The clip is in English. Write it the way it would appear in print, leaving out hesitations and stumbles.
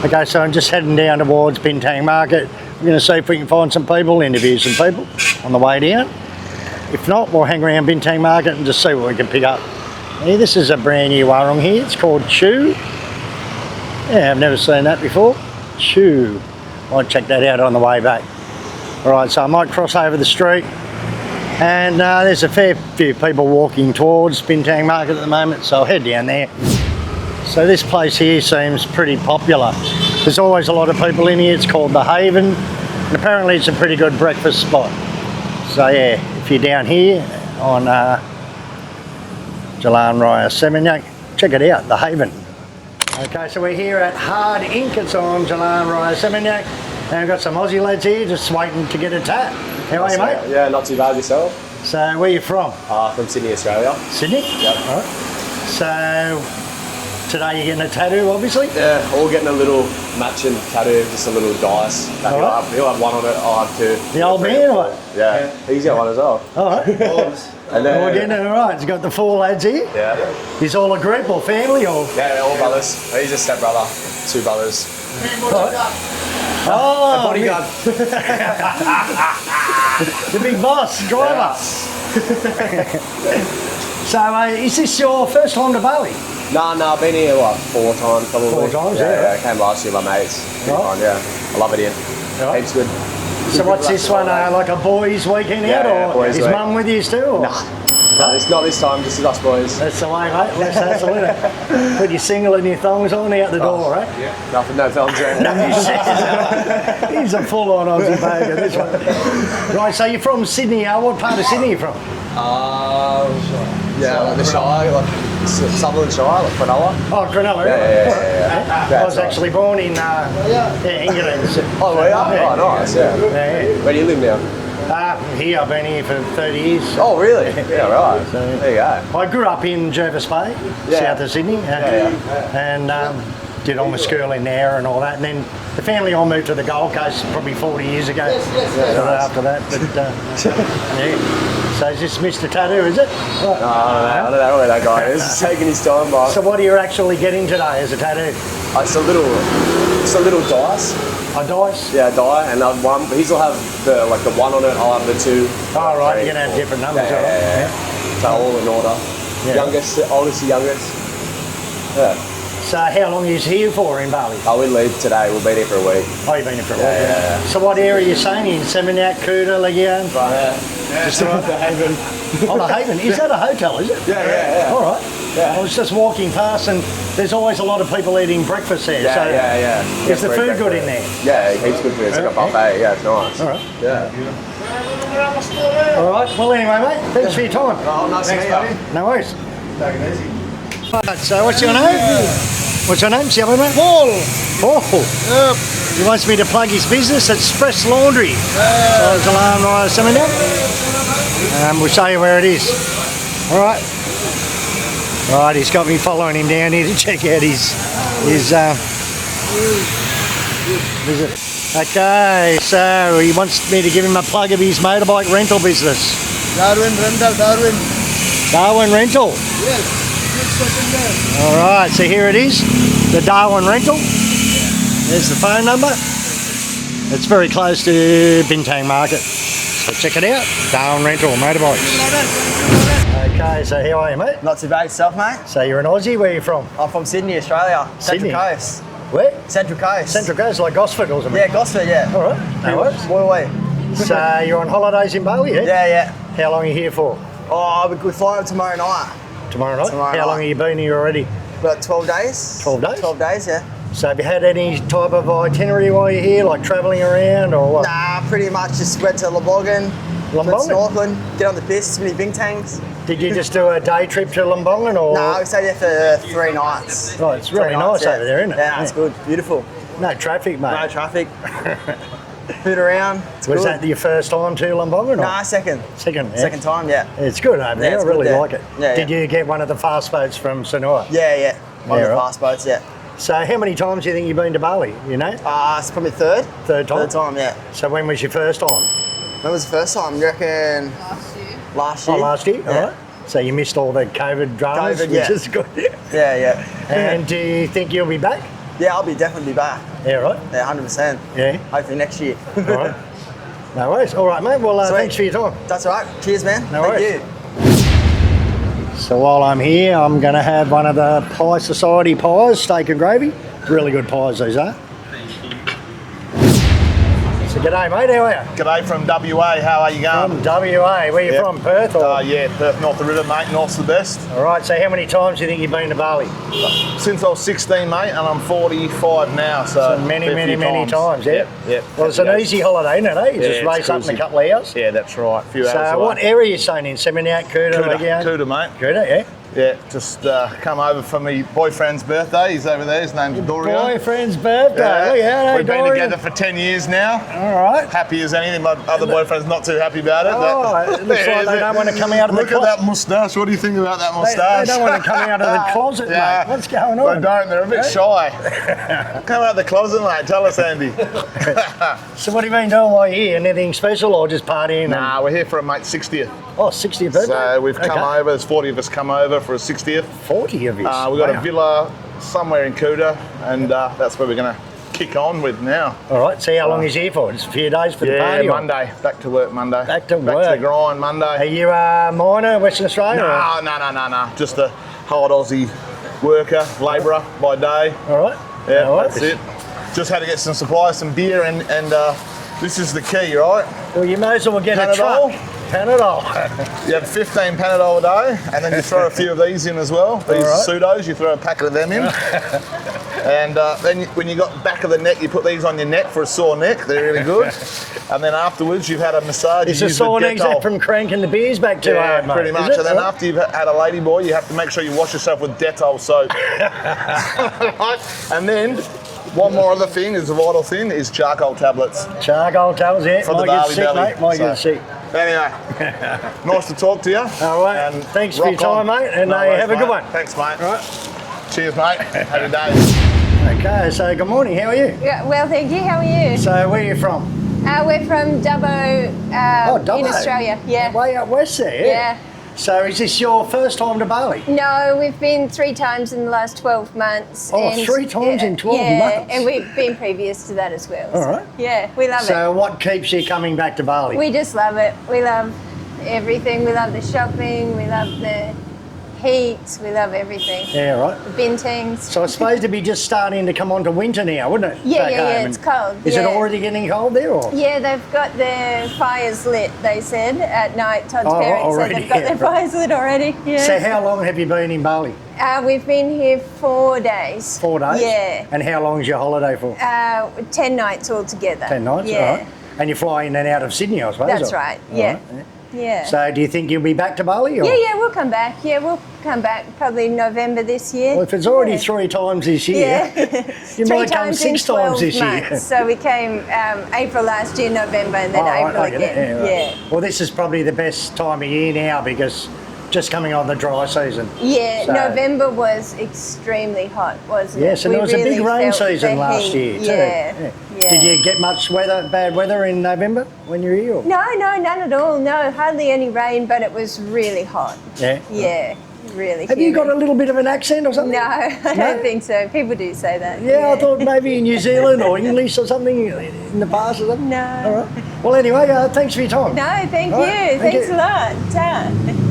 Okay, so I'm just heading down towards Bintang Market. We're going to see if we can find some people, interview some people on the way down. If not, we'll hang around Bintang Market and just see what we can pick up. Hey, this is a brand new warung here. It's called Chu. Yeah, I've never seen that before. Chu. Might check that out on the way back. Alright, so I might cross over the street. And there's a fair few people walking towards Bintang Market at the moment, so I'll head down there. So this place here seems pretty popular. There's always a lot of people in here. It's called The Haven, and apparently it's a pretty good breakfast spot. So yeah, if you're down here on Chulann Raya Seminyak, check it out, The Haven. Okay, so we're here at Hard Ink. It's on Chulann Raya Seminyak, and I've got some Aussie lads here just waiting to get a tat. How are you, mate? Yeah, not too bad yourself. So where are you from? From Sydney, Australia. Sydney? Yep. All right. So today you're getting a tattoo, obviously? Yeah, all getting a little matching tattoo, just a little dice. He'll have one on it, I'll have two. The old man, or what? Yeah, he's got one as well. All right. And then, we're getting it all right. He's got the 4 lads here. Yeah. He's all a group or family or? Yeah, all brothers. He's a stepbrother, 2 brothers. Oh, bodyguard. The big boss, driver. So is this your first time to Bali? No, I've been here, what, 4 times probably. 4 times, yeah. I came last year with my mates. Right. Yeah, I love it here. Right. Heaps good. So what's this one, like a boys' weekend out, or boys' is week. Mum with you still? Or? No, it's not this time, just us boys. That's the way, mate. Let's hustle, innit? Put your single and your thongs on out the door, right? Yeah. Nothing, no thumbs around. No, he's a full-on Aussie pagan, this one. Right, so you're from Sydney. What part of Sydney are you from? Yeah, like the Shire, like Southern Shire, like Cronulla. Oh, Cronulla. Yeah. I was actually born in England. Oh, were you? Oh, nice, yeah. Where do you live now? Here, I've been here for 30 years. Oh, really? Yeah, right. So, there you go. I grew up in Jervis Bay, south of Sydney, and did all my school in there and all that. And then the family all moved to the Gold Coast probably 40 years ago. After that, but yeah. So is this Mr. Tattoo, is it? No, I don't know where that guy is. He's taking his time, but... So what are you actually getting today as a tattoo? It's a little dice. A dice? Yeah, a die, and one. He'll have the 1 on it. I'll have the 2. Oh right, you're gonna have different numbers. Yeah. So all in order. Yeah. Youngest, oldest to youngest. Yeah. So how long are you here for in Bali? We leave today. We'll be there for a week. Oh, you've been here for a week. Yeah. So what area are you staying in? Seminyak, Kuala, Lagian? Right there. Just around the Haven. Oh, the Haven. Is that a hotel, is it? Yeah. All right. Yeah. I was just walking past and there's always a lot of people eating breakfast there. Yeah. Is the food good in there? Yeah, heaps good food. It's like a buffet. Yeah, it's nice. All right. Yeah. All right. Well, anyway, mate, thanks for your time. Oh, nice to meet you. No worries. Take it easy. Right, so what's your name? What's your name, Shabby, mate? Paul. Yep. He wants me to plug his business at Express Laundry. Chulann Raya Seminyak. We'll show you where it is. All right. Right, he's got me following him down here to check out his visit. Okay, so he wants me to give him a plug of his motorbike rental business. Darwin Rental, Darwin. Darwin Rental. Yes. All right, so here it is, the Darwin Rental. There's the phone number. It's very close to Bintang Market. So check it out, Darwin Rental motorbikes. Okay, so how are you, mate? Not too bad yourself, mate. So you're an Aussie, where are you from? I'm from Sydney, Australia. Sydney? Central Coast. Where? Central Coast. Central Coast, like Gosford or something? Yeah, Gosford, yeah. All right, no worries. Boy. So you're on holidays in Bali, yeah? Yeah. How long are you here for? Oh, we're flying tomorrow night. Tomorrow night? How long have you been here already? About 12 days. 12 days? 12 days, yeah. So have you had any type of itinerary while you're here, like travelling around or what? Nah, pretty much just went to Lombongan. Went snorkeling, get on the piss, many Bintangs. Did you just do a day trip to Lombongan or? No, we stayed there for 3 nights. Oh, it's really nice over there, isn't it? Yeah, it's good, beautiful. No traffic, mate. No traffic. Food around. Was that your first time to Lombongan? Nah, second. Second, yeah. Second time, yeah. It's good over there. I really like it. Yeah, Did you get one of the fast boats from Sanua? Yeah. One of the fast boats, yeah. So how many times do you think you've been to Bali, you know? It's probably third. Third time? Third time, yeah. So when was your first time? When was the first time? You reckon? Last year. Oh, last year? Yeah. All right. So you missed all the COVID dramas, which is good. Yeah. And do you think you'll be back? Yeah, I'll definitely be back. Yeah, right. Yeah, 100%. Yeah. Hopefully next year. All right. No worries. All right, mate. Well, thanks for your time. That's all right. Cheers, man. No Thank worries. you. So while I'm here, I'm going to have one of the Pie Society pies, steak and gravy. Really good pies these are. So g'day, mate. How are you? G'day from WA, how are you going? From WA. Where you Yep. from? Perth? Or? Yeah, Perth, north of the river, mate, north's the best. All right. So how many times do you think you've been to Bali? Since I was 16, mate, and I'm 45 now, so many a few times, yeah? Yep. Well, it's an easy holiday, isn't it? Eh? You just Yeah, race it's up in a cruising. couple of hours. Yeah, that's right, a few hours So away. what area are you staying in? Seminyak, Kuala, Kuala, mate. Kuala, yeah. Yeah, just come over for my boyfriend's birthday. He's over there, his name's Dorian. Boyfriend's birthday. Look out, We've been together for 10 years now. All right. Happy as anything. My other boyfriend's not too happy about it. Oh, it looks like they don't want to come out of the Look at closet. that moustache. What do you think about that They moustache? don't want to come out of the closet, Yeah. mate. What's going on? They don't. They're a bit shy. Come out the closet, mate. Tell us, Andy. So what have you been doing while you're here? Anything special or just partying? Nah, we're here for a mate's 60th. Oh, 60th birthday? So we've come Okay. over. There's 40 of us come over for a 60th. 40 of you. We've got a villa somewhere in Kuta, and that's where we're going to kick on with now. All right. So how long is he here for? Just a few days for the party? Yeah, or- Monday. Back to work Monday. Back to Back work. to the grind Are Monday. you a miner, Western Australia? or- No. Just a hard Aussie worker, labourer by day. All right. Yeah, No that's worries. it. Just had to get some supplies, some beer, and this is the key, right? Well, you may as well get a Panadol? truck. Panadol. You have 15 Panadol a day, and then you throw a few of these in as well. These All right. pseudos, you throw a packet of them in. And then when you got back of the neck, you put these on your neck for a sore neck. They're really good. And then afterwards, you've had a massage. It's you a use the sore neck Dettol. from cranking the beers back too hard, mate. pretty is much. it? And then All right. after you've had a lady boy, you have to make sure you wash yourself with Dettol soap. And then one more other thing is a vital thing is charcoal tablets. Charcoal tablets, yeah. For the Might get Bali sick, belly. mate. Might get So- sick. Anyway, nice to talk to you. All right. And Thanks for your rock on. time, mate, and No worries, have a good mate. one. Thanks, mate. All right. Cheers, mate. Have a day. Okay, so good morning. How are you? Yeah, well, thank you. How are you? So where are you from? We're from Dubbo, Dubbo. in Australia. Yeah. Way out west there. Yeah. So is this your first time to Bali? No, we've been 3 times in the last 12 months. Oh, 3 times in 12 yeah, months? and we've been previous to that as well. All right. Yeah, we love So what keeps you coming back to Bali? it. We just love it. We love everything. We love the shopping. We love the heat. We love everything. Yeah, right. The Bintangs. So it's supposed to be just starting to come on to winter now, wouldn't it? Yeah, back yeah, yeah, home? it's cold, Is it yeah. already getting cold there? Or? Yeah, they've got their fires lit, they said, at night. Todd's Oh, parents already, said they've got yeah, their fires lit already. Yeah. So how long have you been in Bali? We've been here 4 days. 4 days? Yeah. And how long is your holiday for? 10 nights altogether. 10 nights? Yeah. All right. And you fly in and out of Sydney, I suppose? That's or? right. All Yeah. right, Yeah. So do you think you'll be back to Bali? Or? yeah, we'll come back. Yeah, we'll come back probably November this year. Well, if it's already Yeah. 3 times this year, Yeah. you 3 might come times in 6 times 12 this year. months. So we came April last year, November, and then Oh, right, April I get it. again. Right. Yeah. Well, this is probably the best time of year now because just coming on the dry season. Yeah, So- November was extremely hot, wasn't it? Yes, and We there was a big really rain felt season the last heat. year too. Yeah. Yeah. Did you get much bad weather in November when you were here? or- No, none at all. No, hardly any rain, but it was really hot. Yeah. Yeah, really. Have you humid. got a little bit of an accent or something? No, I No? don't think so. People do say that. Yeah, I thought maybe in New Zealand or English or something in the past or something. No. All right. Well, anyway, thanks for your time. No, thank All you. right, thank Thanks you. a lot. Ta.